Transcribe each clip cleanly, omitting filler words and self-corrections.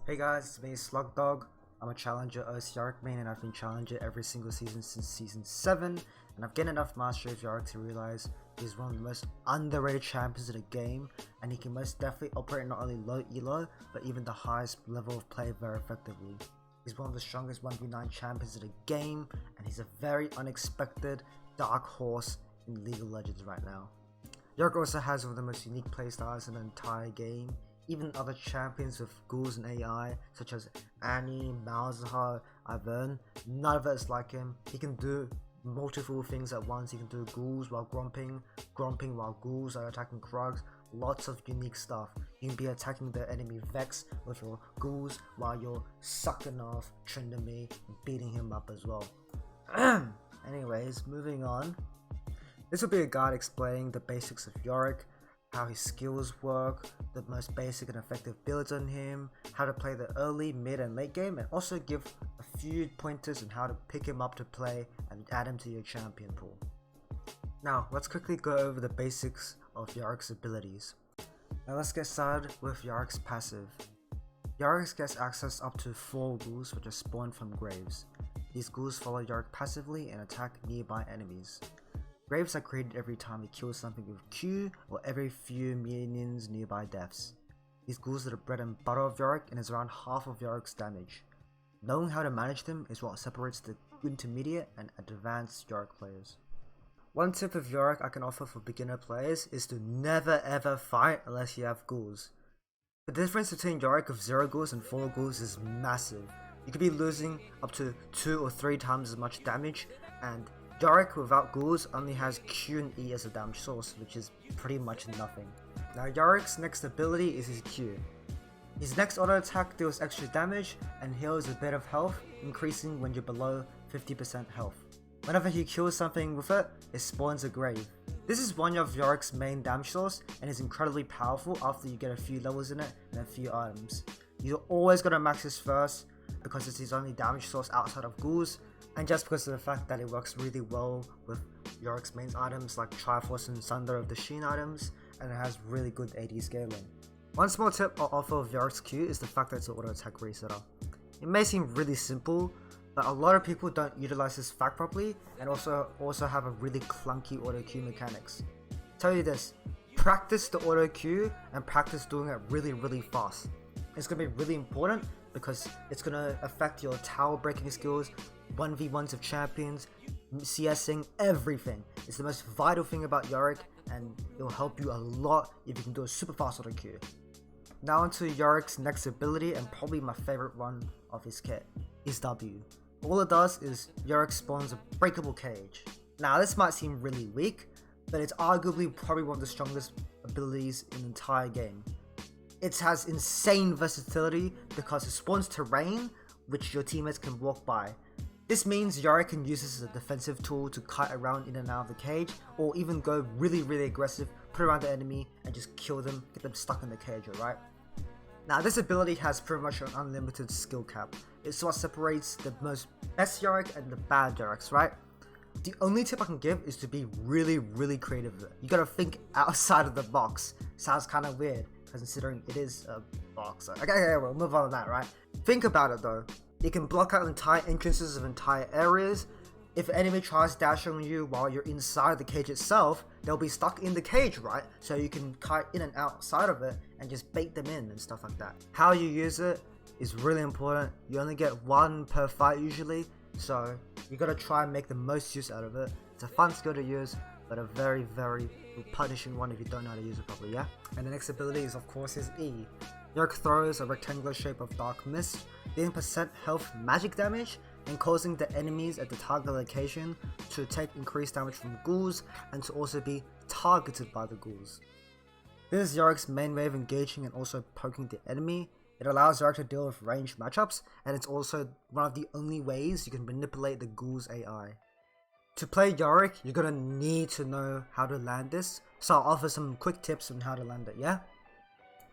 Hey guys, it's me Slugdog. I'm a Challenger OC Yorick main and I've been Challenger every single season since season 7, and I've gained enough mastery of Yorick to realize he's one of the most underrated champions in the game, and he can most definitely operate not only low elo but even the highest level of play very effectively. He's one of the strongest 1v9 champions in the game, and he's a very unexpected dark horse in League of Legends right now. Yorick also has one of the most unique playstyles in the entire game. Even other champions with ghouls and AI, such as Annie, Malzahar, Ivern, none of it is like him. He can do multiple things at once. He can do ghouls while grumping while ghouls are attacking Krugs. Lots of unique stuff. You can be attacking the enemy Vex with your ghouls while you're sucking off TRYNDAMERE and beating him up as well. Anyways, moving on. This will be a guide explaining the basics of Yorick, how his skills work, the most basic and effective builds on him, how to play the early, mid and late game, and also give a few pointers on how to pick him up to play and add him to your champion pool. Now let's quickly go over the basics of Yorick's abilities. Now let's get started with Yorick's passive. Yorick gets access up to 4 ghouls which are spawned from graves. These ghouls follow Yorick passively and attack nearby enemies. Graves are created every time you kill something with Q or every few minions nearby deaths. These ghouls are the bread and butter of Yorick and is around half of Yorick's damage. Knowing how to manage them is what separates the intermediate and advanced Yorick players. One tip of Yorick I can offer for beginner players is to never ever fight unless you have ghouls. The difference between Yorick with 0 ghouls and 4 ghouls is massive. You could be losing up to 2 or 3 times as much damage, and Yorick without ghouls only has Q and E as a damage source, which is pretty much nothing. Now Yorick's next ability is his Q. His next auto attack deals extra damage and heals a bit of health, increasing when you're below 50% health. Whenever he kills something with it, it spawns a grave. This is one of Yorick's main damage source and is incredibly powerful after you get a few levels in it and a few items. You're always gonna max this first because it's his only damage source outside of ghouls, and just because of the fact that it works really well with Yorick's main items like Triforce and Sunder of the Sheen items, and it has really good AD scaling. One small tip I'll offer of Yorick's Q is the fact that it's an auto attack resetter. It may seem really simple, but a lot of people don't utilize this fact properly and also have a really clunky auto Q mechanics. Tell you this, practice the auto Q and practice doing it really fast. It's going to be really important because it's going to affect your tower breaking skills, 1v1s of champions, CSing, everything. It's the most vital thing about Yorick, and it will help you a lot if you can do a super fast auto Q. Now onto Yorick's next ability, and probably my favorite one of his kit, his W. All it does is Yorick spawns a breakable cage. Now this might seem really weak, but it's arguably probably one of the strongest abilities in the entire game. It has insane versatility because it spawns terrain which your teammates can walk by. This means Yorick can use this as a defensive tool to kite around in and out of the cage, or even go really aggressive, put around the enemy and just kill them, get them stuck in the cage, alright? Now this ability has pretty much an unlimited skill cap. It's what separates the best Yorick and the bad Yoricks, right? The only tip I can give is to be really creative with it. You gotta think outside of the box. Sounds kinda weird, considering it is a box. Okay, we'll move on to that, right? Think about it though. It can block out entire entrances of entire areas. If an enemy tries dashing on you while you're inside the cage itself, they'll be stuck in the cage, right? So you can kite in and outside of it and just bait them in and stuff like that. How you use it is really important. You only get 1 per fight usually, so you gotta try and make the most use out of it. It's a fun skill to use, but a very punishing one if you don't know how to use it properly, yeah? And the next ability is of course his E. Yorick throws a rectangular shape of dark mist, dealing % health magic damage and causing the enemies at the target location to take increased damage from ghouls and to also be targeted by the ghouls. This is Yorick's main way of engaging and also poking the enemy. It allows Yorick to deal with ranged matchups, and it's also one of the only ways you can manipulate the ghouls AI. To play Yorick, you're gonna need to know how to land this, so I'll offer some quick tips on how to land it, yeah?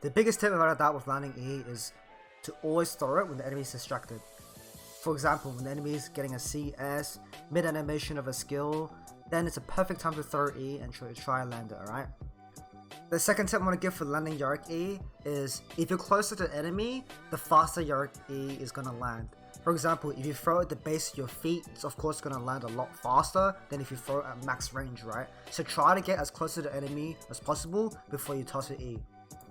The biggest tip about that with landing E is to always throw it when the enemy is distracted. For example, when the enemy is getting a CS, mid-animation of a skill, then it's a perfect time to throw E and try and land it, alright? The second tip I want to give for landing Yorick E is if you're closer to an enemy, the faster Yorick E is going to land. For example, if you throw it at the base of your feet, it's of course going to land a lot faster than if you throw it at max range, right? So try to get as close to the enemy as possible before you toss your E.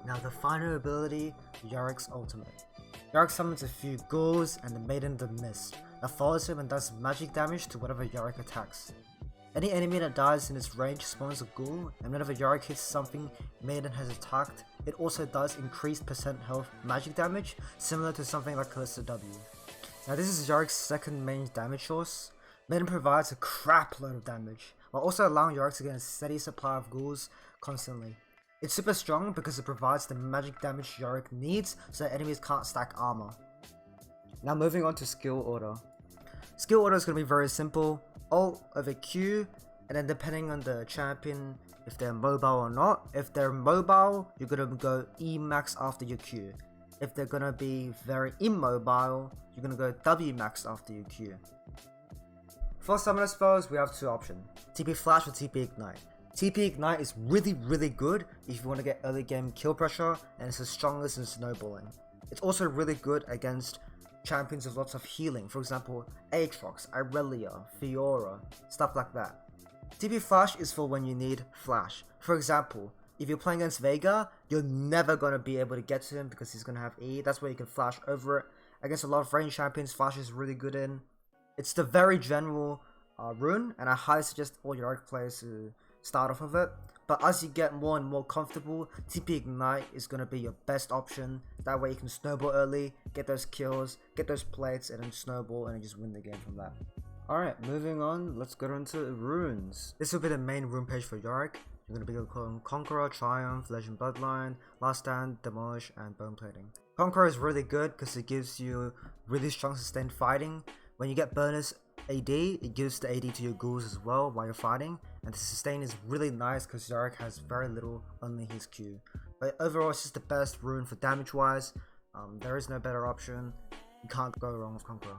Now the final ability, Yorick's ultimate. Yorick summons a few ghouls and the Maiden of the Mist that follows him and does magic damage to whatever Yorick attacks. Any enemy that dies in its range spawns a ghoul, and whenever Yorick hits something Maiden has attacked, it also does increased percent health magic damage, similar to something like Callisto W. Now this is Yorick's second main damage source. Maiden provides a crap load of damage, while also allowing Yorick to get a steady supply of ghouls constantly. It's super strong because it provides the magic damage Yorick needs so that enemies can't stack armor. Now moving on to skill order. Skill order is going to be very simple. Alt over Q, and then depending on the champion, if they're mobile or not. If they're mobile, you're going to go E max after your Q. If they're going to be very immobile, you're going to go W max after your Q. For summoner spells, we have two options, TP Flash or TP Ignite. TP Ignite is really good if you want to get early game kill pressure, and it's the strongest in snowballing. It's also really good against champions with lots of healing, for example Aatrox, Irelia, Fiora, stuff like that. TP Flash is for when you need flash. For example, if you're playing against Vega, you're never going to be able to get to him because he's going to have E. That's where you can flash over it. Against a lot of range champions, flash is really good in. It's the very general rune, and I highly suggest all your Yorick players to start off with it. But as you get more and more comfortable, TP Ignite is going to be your best option. That way you can snowball early, get those kills, get those plates, and then snowball and just win the game from that. Alright, moving on, let's go into runes. This will be the main rune page for Yorick. You're going to be calling Conqueror, Triumph, Legend Bloodline, Last Stand, Demolish, and Bone Plating. Conqueror is really good because it gives you really strong sustained fighting. When you get bonus AD, it gives the AD to your ghouls as well while you're fighting, and the sustain is really nice because Yorick has very little, only his Q. But overall it's just the best rune for damage wise. There is no better option, you can't go wrong with Conqueror.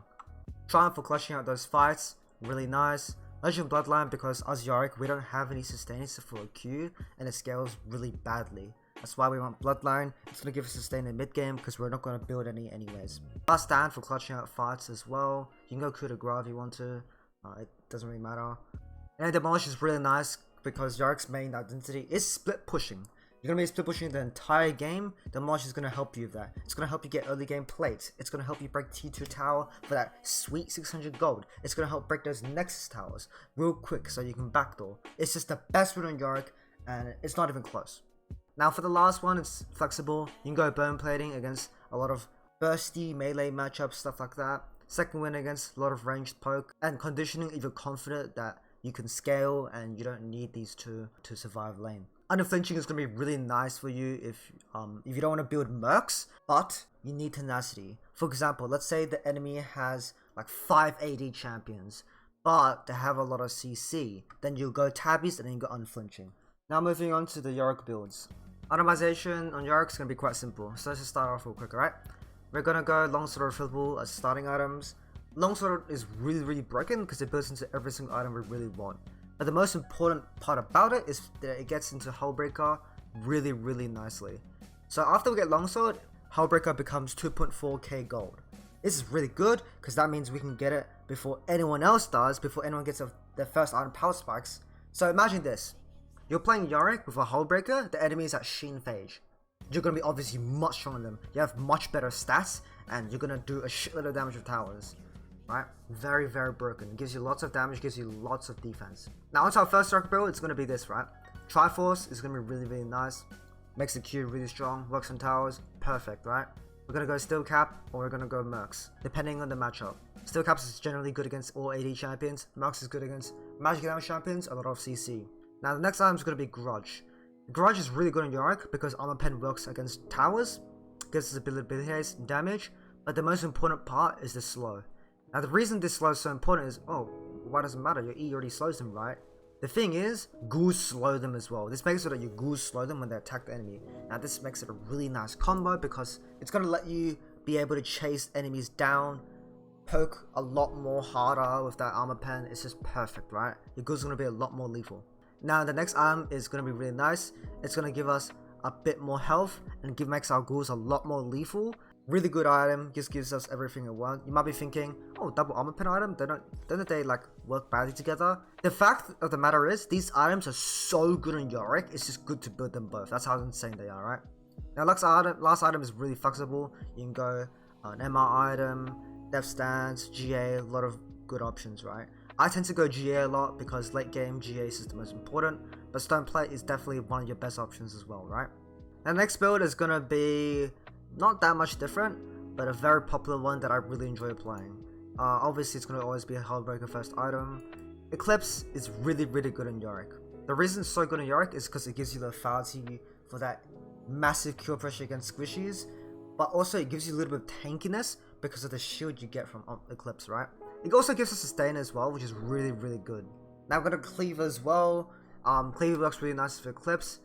Triumph for clutching out those fights, really nice. Legend Bloodline because as Yorick we don't have any sustain except for a Q, and it scales really badly. That's why we want Bloodline. It's going to give us sustain in mid game because we're not going to build any anyways. Last Stand for clutching out fights as well. You can go coup de grace if you want to. It doesn't really matter. And Demolish is really nice because Yorick's main identity is split pushing. You're going to be split pushing the entire game. Demolish is going to help you with that. It's going to help you get early game plates. It's going to help you break T2 tower for that sweet 600 gold. It's going to help break those Nexus towers real quick so you can backdoor. It's just the best rune on Yorick, and it's not even close. Now for the last one, it's flexible. You can go bone plating against a lot of bursty melee matchups, stuff like that. Second win against a lot of ranged poke, and conditioning if you're confident that you can scale and you don't need these two to survive lane. Unflinching is going to be really nice for you if you don't want to build mercs, but you need tenacity. For example, let's say the enemy has like 5 AD champions, but they have a lot of CC. Then you'll go tabbies and then you go unflinching. Now moving on to the Yorick builds. Itemization on Yorick is going to be quite simple, so let's just start off real quick, alright? We're going to go Longsword or Refillable as starting items. Longsword is really broken because it builds into every single item we really want. But the most important part about it is that it gets into Hullbreaker really nicely. So after we get Longsword, Hullbreaker becomes 2.4k gold. This is really good because that means we can get it before anyone else does, before anyone gets their first item power spikes. So imagine this. You're playing Yorick with a Hullbreaker, the enemy is at Sheen Phage. You're going to be obviously much stronger than them. You have much better stats, and you're going to do a shitload of damage with towers. Right? Very broken. It gives you lots of damage, gives you lots of defense. Now onto our first Yorick build, it's going to be this, right? Triforce is going to be really nice. Makes the Q really strong, works on towers, perfect, right? We're going to go Steel Cap, or we're going to go Mercs, depending on the matchup. Steel Cap is generally good against all AD champions. Mercs is good against magic damage champions, a lot of CC. Now the next item is going to be Grudge. Grudge is really good on Yorick because Armor Pen works against towers, gives us ability haste and damage, but the most important part is the slow. Now the reason this slow is so important is, oh, why does it matter? Your E already slows them, right? The thing is, ghouls slow them as well. This makes it so that your ghouls slow them when they attack the enemy. Now this makes it a really nice combo because it's going to let you be able to chase enemies down, poke a lot more harder with that Armor Pen. It's just perfect, right? Your ghouls are going to be a lot more lethal. Now the next item is going to be really nice. It's going to give us a bit more health and makes our ghouls a lot more lethal. Really good item, just gives us everything we want. You might be thinking, oh, double armor pen item, don't they like work badly together? The fact of the matter is, these items are so good on Yorick, it's just good to build them both. That's how insane they are, right? Now last item is really flexible. You can go an MR item, Death Stance, GA, a lot of good options, right? I tend to go GA a lot because late game GA is the most important, but Stone Plate is definitely one of your best options as well, right? Now the next build is gonna be not that much different, but a very popular one that I really enjoy playing. Obviously it's gonna always be a Hellbreaker first item. Eclipse is really good on Yorick. The reason it's so good on Yorick is because it gives you the lethality for that massive kill pressure against squishies, but also it gives you a little bit of tankiness because of the shield you get from Eclipse, right? It also gives us sustain as well, which is really good. Now I've got a Cleaver as well. Cleaver works really nice with Eclipse.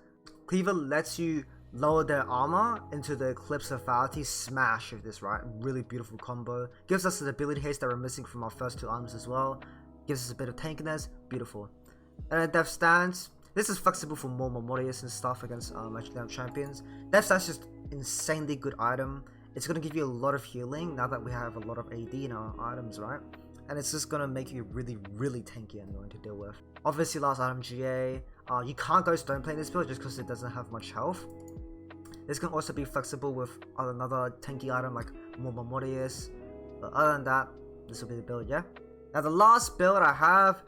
Cleaver lets you lower their armor into the Eclipse lethality smash with this, right? Really beautiful combo. Gives us the ability haste that we're missing from our first two items as well. Gives us a bit of tankiness, beautiful. And then Death Stance. This is flexible for more Memorius and stuff against Magic champions. Death Stance is just insanely good item. It's going to give you a lot of healing now that we have a lot of AD in our items, right? And it's just going to make you really tanky and annoying to deal with. Obviously last item GA. You can't go Stone Plate in this build just because it doesn't have much health. This can also be flexible with another tanky item like more Memorius. But other than that, this will be the build, yeah? Now the last build I have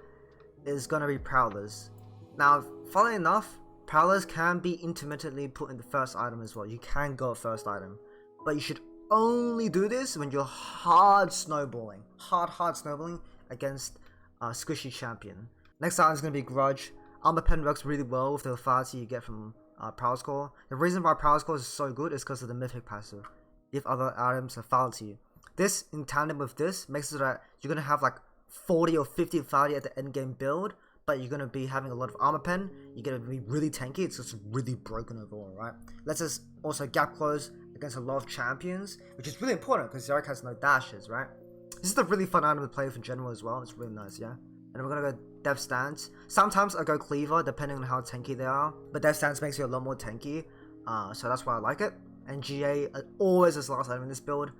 is going to be Prowlers. Now, funnily enough, Prowlers can be intermittently put in the first item as well. You can go first item. But you should only do this when you're hard snowballing. Hard snowballing against a squishy champion. Next item is going to be Grudge. Armor Pen works really well with the lethality you get from Prowler's Core. The reason why Prowler's Core is so good is because of the Mythic passive. If other items are lethality. This, in tandem with this, makes it so that you're going to have like 40 or 50 lethality at the end game build, but you're going to be having a lot of armor pen. You're going to be really tanky. It's just really broken overall, right? Lets us also gap close against a lot of champions, which is really important because Yorick has no dashes, right? This is a really fun item to play with in general as well. It's really nice, yeah? And we're going to go Death Stance. Sometimes I go Cleaver depending on how tanky they are, but Death Stance makes you a lot more tanky, so that's why I like it. And GA always is the last item in this build.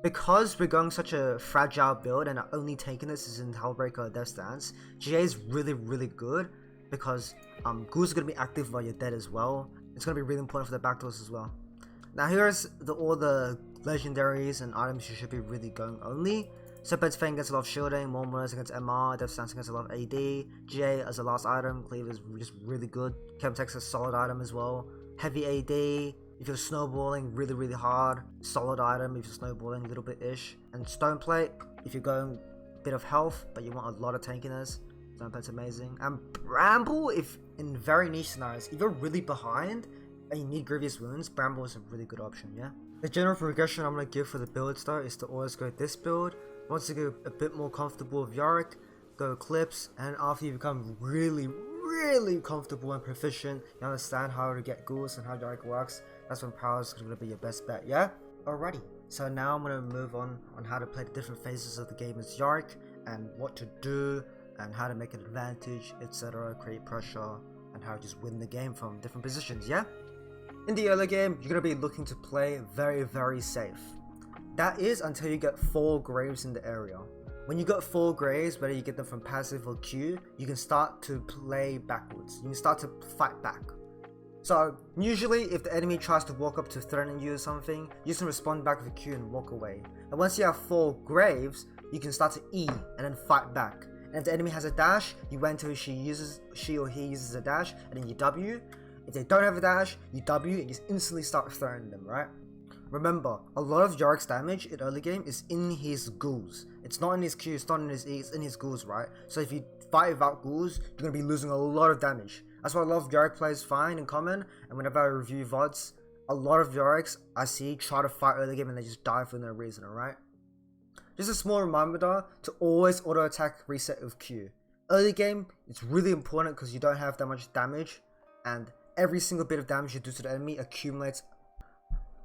Because we're going such a fragile build and our only tankiness is in Hellbreaker or Death Stance, GA is really good because ghouls are going to be active while you're dead as well. It's going to be really important for the backdoors as well. Now here's all the legendaries and items you should be really going only. Serpent's Fang gets a lot of shielding, Mormons against MR, Death Stance against a lot of AD, GA as a last item, Cleaver is just really good, Chemtex is a solid item as well, Heavy AD, if you're snowballing really hard, solid item if you're snowballing a little bit-ish, and Stone Plate, if you're going a bit of health but you want a lot of tankiness, Stone Plate's amazing. And Bramble, if in very niche scenarios, if you're really behind and you need Grievous Wounds, Bramble is a really good option, yeah? The general progression I'm going to give for the builds though is to always go this build. Once you get a bit more comfortable with Yorick, go Eclipse, and after you become really comfortable and proficient, you understand how to get ghouls and how Yorick works, that's when Prowlers is going to be your best bet, yeah? Alrighty, so now I'm going to move on how to play the different phases of the game as Yorick, and what to do, and how to make an advantage, etc, create pressure, and how to just win the game from different positions, yeah? In the early game, you're going to be looking to play very safe. That is until you get 4 graves in the area. When you got 4 graves, whether you get them from passive or Q, you can start to play backwards. You can start to fight back. So usually if the enemy tries to walk up to threaten you or something, you can respond back with a Q and walk away. And once you have 4 graves, you can start to E and then fight back. And if the enemy has a dash, you wait until she or he uses a dash, and then you W. If they don't have a dash, you W and just instantly start threatening them, right? Remember, a lot of Yorick's damage in early game is in his ghouls. It's not in his Q, it's not in his E, it's in his ghouls, right? So if you fight without ghouls, you're going to be losing a lot of damage. That's why a lot of Yorick players find in common, and whenever I review VODs, a lot of Yoricks I see try to fight early game and they just die for no reason, alright? Just a small reminder to always auto attack reset with Q. Early game, it's really important because you don't have that much damage, and every single bit of damage you do to the enemy accumulates.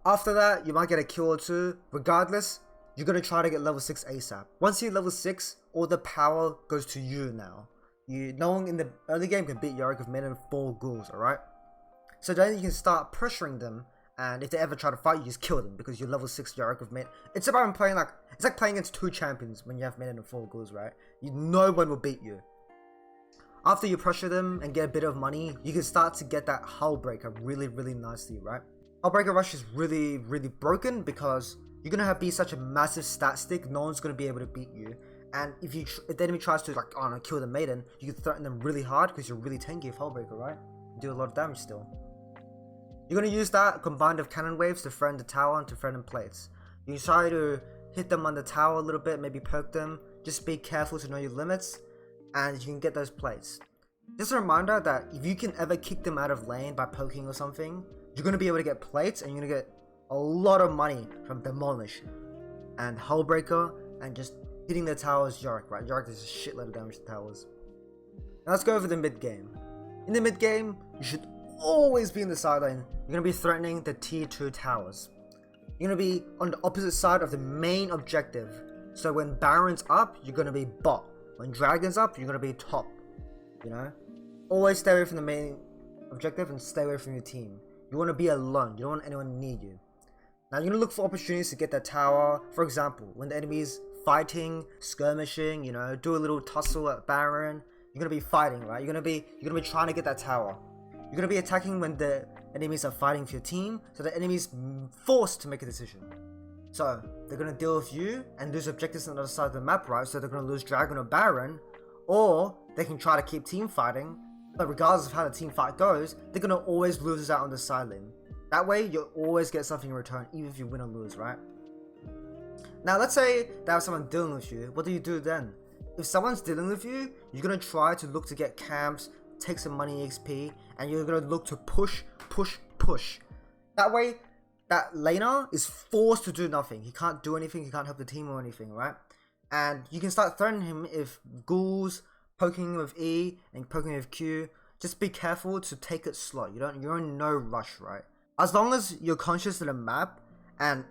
After that, you might get a kill or 2. Regardless, you're going to try to get level 6 ASAP. Once you're level 6, all the power goes to you now. no one in the early game can beat Yorick with minimum 4 ghouls, alright? So then you can start pressuring them, and if they ever try to fight you, just kill them because you're level 6 Yorick with it's about playing like, it's like playing against 2 champions when you have minimum 4 ghouls, right? No one will beat you. After you pressure them and get a bit of money, you can start to get that Hull Breaker really nicely, right? Hull Breaker Rush is really broken because you're gonna be such a massive stat stick, no one's gonna be able to beat you. And if the enemy tries to, like, I don't know, kill the maiden, you can threaten them really hard because you're really tanky with Hull Breaker, right? You do a lot of damage still. You're gonna use that combined with cannon waves to threaten the tower and to threaten plates. You can try to hit them on the tower a little bit, maybe poke them. Just be careful to know your limits, and you can get those plates. Just a reminder that if you can ever kick them out of lane by poking or something, you're gonna be able to get plates, and you're gonna get a lot of money from Demolish and Hull Breaker and just hitting the towers. Yorick, right? Yorick does a shitload of damage to towers. Now let's go over the mid game. In the mid game, you should always be in the side lane. You're gonna be threatening the tier 2 towers. You're gonna be on the opposite side of the main objective. So when Baron's up, you're gonna be bot. When Dragon's up, you're gonna be top. You know? Always stay away from the main objective and stay away from your team. You wanna be alone. You don't want anyone near you. Now you're gonna look for opportunities to get that tower. For example, when the enemy's fighting, skirmishing, you know, do a little tussle at Baron. You're gonna be fighting, right? You're gonna be trying to get that tower. You're gonna be attacking when the enemies are fighting for your team, so the enemy's forced to make a decision. So they're gonna deal with you and lose objectives on the other side of the map, right? So they're gonna lose Dragon or Baron, or they can try to keep team fighting. But regardless of how the team fight goes, they're gonna always lose out on the side lane. That way, you'll always get something in return, even if you win or lose, right? Now, let's say they have someone dealing with you. What do you do then? If someone's dealing with you, you're gonna try to look to get camps, take some money XP, and you're gonna look to push. That way, that laner is forced to do nothing. He can't do anything, he can't help the team or anything, right? And you can start threatening him if ghouls, poking with E and poking with Q. Just be careful to take it slow. You're in no rush, right? As long as you're conscious of the map and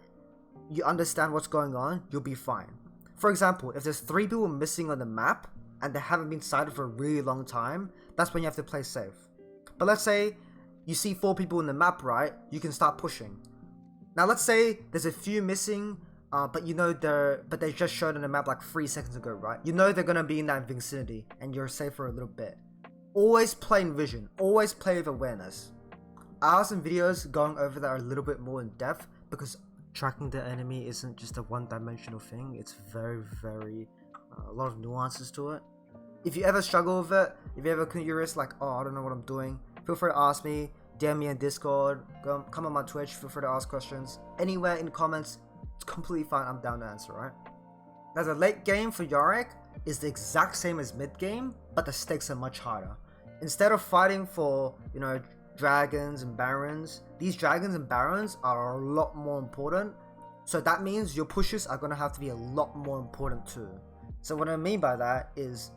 you understand what's going on, you'll be fine. For example, if there's 3 people missing on the map and they haven't been sighted for a really long time, that's when you have to play safe. But let's say you see 4 people in the map, right? You can start pushing. Now let's say there's a few missing, but they just showed on the map like 3 seconds ago, right? You know they're gonna be in that vicinity and you're safe for a little bit. Always play in vision. Always play with awareness. I have some videos going over that are a little bit more in depth because tracking the enemy isn't just a one-dimensional thing. It's very a lot of nuances to it. If you ever struggle with it, if you ever curious like, oh, I don't know what I'm doing, feel free to ask me, DM me on Discord, come on my Twitch, feel free to ask questions. Anywhere in the comments, it's completely fine, I'm down to answer, right? Now the late game for Yorick is the exact same as mid game, but the stakes are much harder. Instead of fighting for, you know, dragons and barons, these dragons and barons are a lot more important. So that means your pushes are going to have to be a lot more important too. So what I mean by that is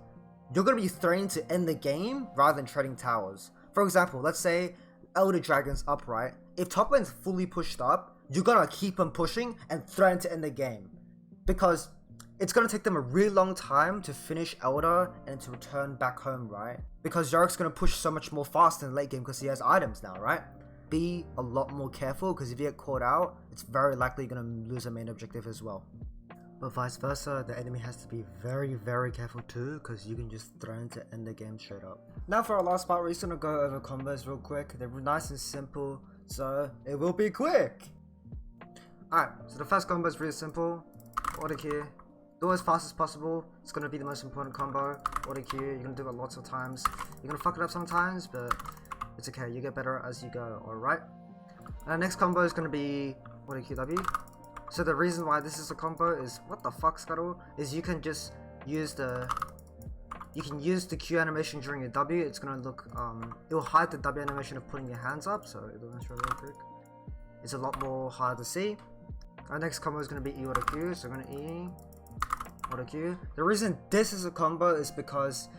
you're going to be threatening to end the game rather than trading towers. For example, let's say Elder Dragon's up, right? If top lane's fully pushed up, you're going to keep on pushing and threaten to end the game. Because it's going to take them a really long time to finish Elder and to return back home, right? Because Yorick's going to push so much more fast in the late game because he has items now, right? Be a lot more careful because if you get caught out, it's very likely you're going to lose a main objective as well. But vice versa, the enemy has to be very careful too because you can just threaten to end the game straight up. Now for our last part, we're just going to go over combos real quick. They're nice and simple, so it will be quick. Alright, so the first combo is really simple. Auto Q. Do it as fast as possible. It's going to be the most important combo. Auto Q, you're going to do it lots of times. You're going to fuck it up sometimes, but it's okay. You get better as you go, alright? And the next combo is going to be Auto Q W. So the reason why this is a combo is, what the fuck, Scuttle? Is you can just use the Q animation during your W. It's going to look, it'll hide the W animation of putting your hands up, so it'll show real quick. It's a lot more hard to see. Our next combo is going to be E Auto Q, so we're going to E Auto Q. The reason this is a combo is because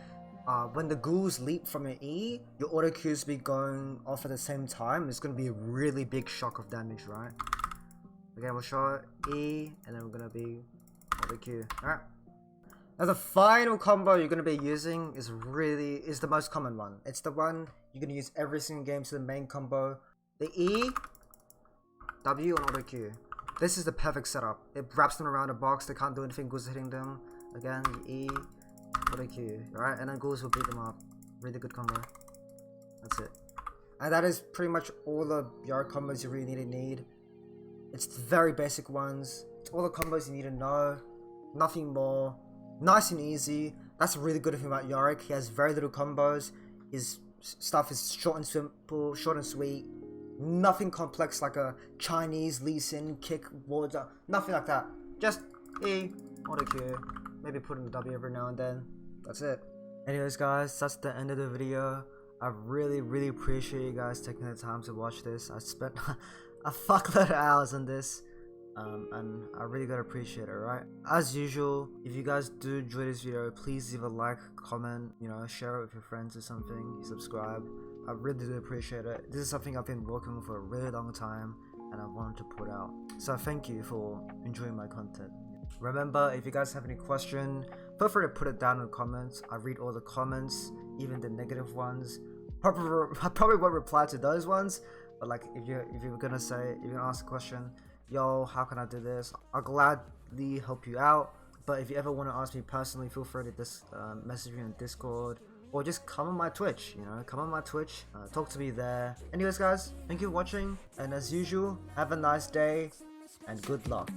when the ghouls leap from your E, your Auto Qs be going off at the same time. It's going to be a really big shock of damage, right? Again, we'll show it E, and then we're going to be Auto Q. Alright. Now the final combo you're going to be using is the most common one. It's the one you're going to use every single game, to the main combo. The E, W, and auto Q. This is the perfect setup. It wraps them around a box, they can't do anything, Ghouls are hitting them. Again, E, auto Q, alright? And then Ghouls will beat them up. Really good combo. That's it. And that is pretty much all the Yorick combos you really need. It's the very basic ones. It's all the combos you need to know. Nothing more. Nice and easy. That's really good of him about Yorick. He has very little combos. His stuff is short and simple, short and sweet. Nothing complex like a Chinese Lee Sin kick wards up. Nothing like that. Just E, auto Q. Maybe put in the W every now and then. That's it. Anyways guys, that's the end of the video. I really appreciate you guys taking the time to watch this. I spent a fuckload of hours on this. And I really gotta appreciate it, right? As usual, if you guys do enjoy this video, please leave a like, comment, you know, share it with your friends or something, subscribe. I really do appreciate it. This is something I've been working on for a really long time and I wanted to put out. So thank you for enjoying my content. Remember, if you guys have any question, feel free to put it down in the comments. I read all the comments, even the negative ones. I probably won't reply to those ones, but like if you're gonna ask a question, yo, how can I do this? I'll gladly help you out. But if you ever want to ask me personally, feel free to message me on Discord or just come on my Twitch. You know, come on my Twitch, talk to me there. Anyways, guys, thank you for watching, and as usual, have a nice day and good luck.